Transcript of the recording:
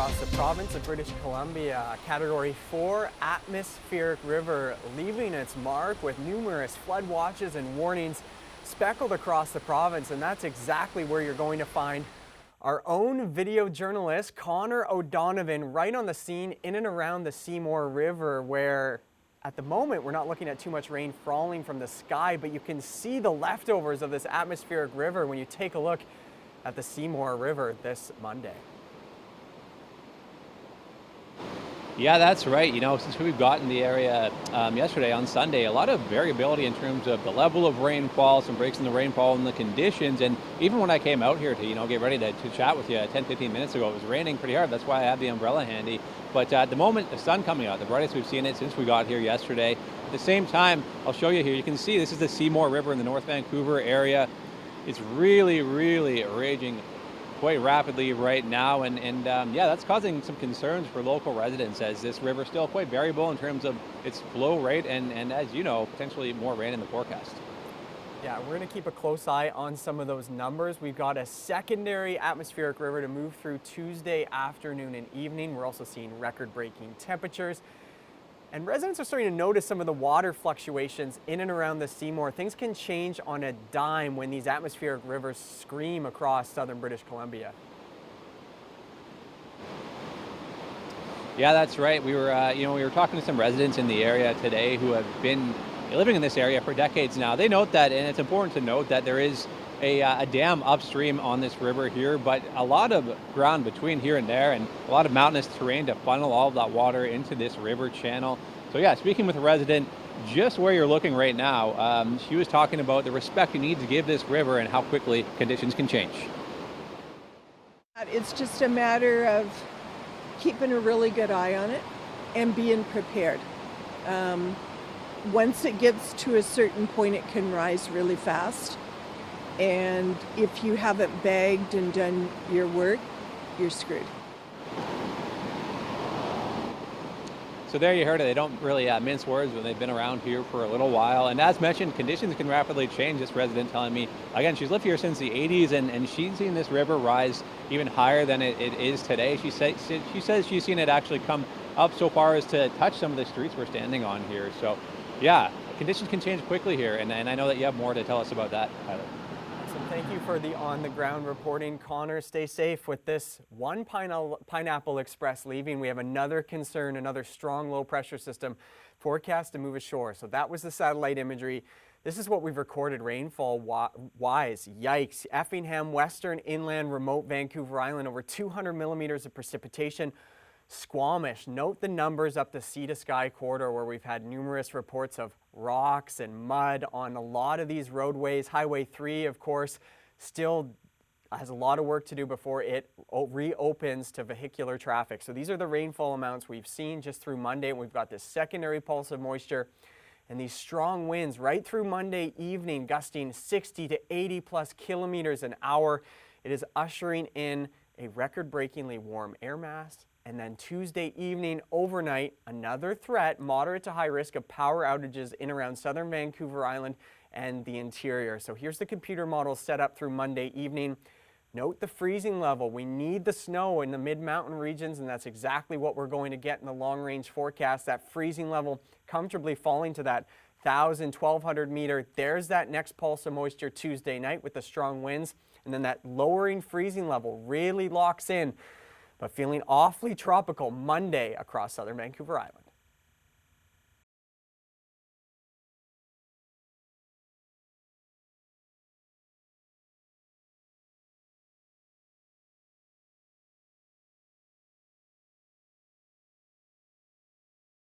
across the province of British Columbia. A Category 4 atmospheric river leaving its mark with numerous flood watches and warnings speckled across the province, and that's exactly where you're going to find our own video journalist, Connor O'Donovan, right on the scene in and around the Seymour River, where at the moment we're not looking at too much rain falling from the sky, but you can see the leftovers of this atmospheric river when you take a look at the Seymour River this Monday. Yeah, that's right. You know, since we've gotten the area yesterday on Sunday, a lot of variability in terms of the level of rainfall, some breaks in the rainfall and the conditions. And even when I came out here to, get ready to chat with you 10, 15 minutes ago, it was raining pretty hard. That's why I have the umbrella handy. But at the moment, the sun coming out, the brightest we've seen it since we got here yesterday. At the same time, I'll show you here, you can see this is the Seymour River in the North Vancouver area. It's really, really raging quite rapidly right now, and yeah, that's causing some concerns for local residents, as this river is still quite variable in terms of its flow rate and as you know, potentially more rain in the forecast. Yeah, we're going to keep a close eye on some of those numbers. We've got a secondary atmospheric river to move through Tuesday afternoon and evening. We're also seeing record-breaking temperatures. And residents are starting to notice some of the water fluctuations in and around the Seymour. Things can change on a dime when these atmospheric rivers scream across southern British Columbia. Yeah, that's right. We were talking to some residents in the area today who have been living in this area for decades now. They note that, and it's important to note that there is a dam upstream on this river here, but a lot of ground between here and there, and a lot of mountainous terrain to funnel all of that water into this river channel. So yeah, speaking with a resident just where you're looking right now, she was talking about the respect you need to give this river and how quickly conditions can change. It's just a matter of keeping a really good eye on it and being prepared. Once it gets to a certain point, it can rise really fast. And if you haven't bagged and done your work, you're screwed. So there you heard it. They don't really mince words when they've been around here for a little while. And as mentioned, conditions can rapidly change. This resident telling me, again, she's lived here since the 80s, and she's seen this river rise even higher than it is today. She says she's seen it actually come up so far as to touch some of the streets we're standing on here. So yeah, conditions can change quickly here. And I know that you have more to tell us about that, Tyler. Thank you for the on-the-ground reporting, Connor. Stay safe. With this one Pineapple Express leaving, we have another concern, another strong low-pressure system forecast to move ashore. So that was the satellite imagery. This is what we've recorded rainfall-wise. Yikes. Effingham, Western Inland, remote Vancouver Island, over 200 millimeters of precipitation. Squamish. Note the numbers up the sea to sky corridor, where we've had numerous reports of rocks and mud on a lot of these roadways. Highway 3, of course, still has a lot of work to do before it reopens to vehicular traffic. So these are the rainfall amounts we've seen just through Monday. We've got this secondary pulse of moisture and these strong winds right through Monday evening, gusting 60 to 80 plus kilometers an hour. It is ushering in a record-breakingly warm air mass. And then Tuesday evening, overnight, another threat, moderate to high risk of power outages in around southern Vancouver Island and the interior. So here's the computer model set up through Monday evening. Note the freezing level. We need the snow in the mid-mountain regions, and that's exactly what we're going to get in the long-range forecast. That freezing level comfortably falling to that 1,000, 1,200 meter. There's that next pulse of moisture Tuesday night with the strong winds. And then that lowering freezing level really locks in, but feeling awfully tropical Monday across southern Vancouver Island.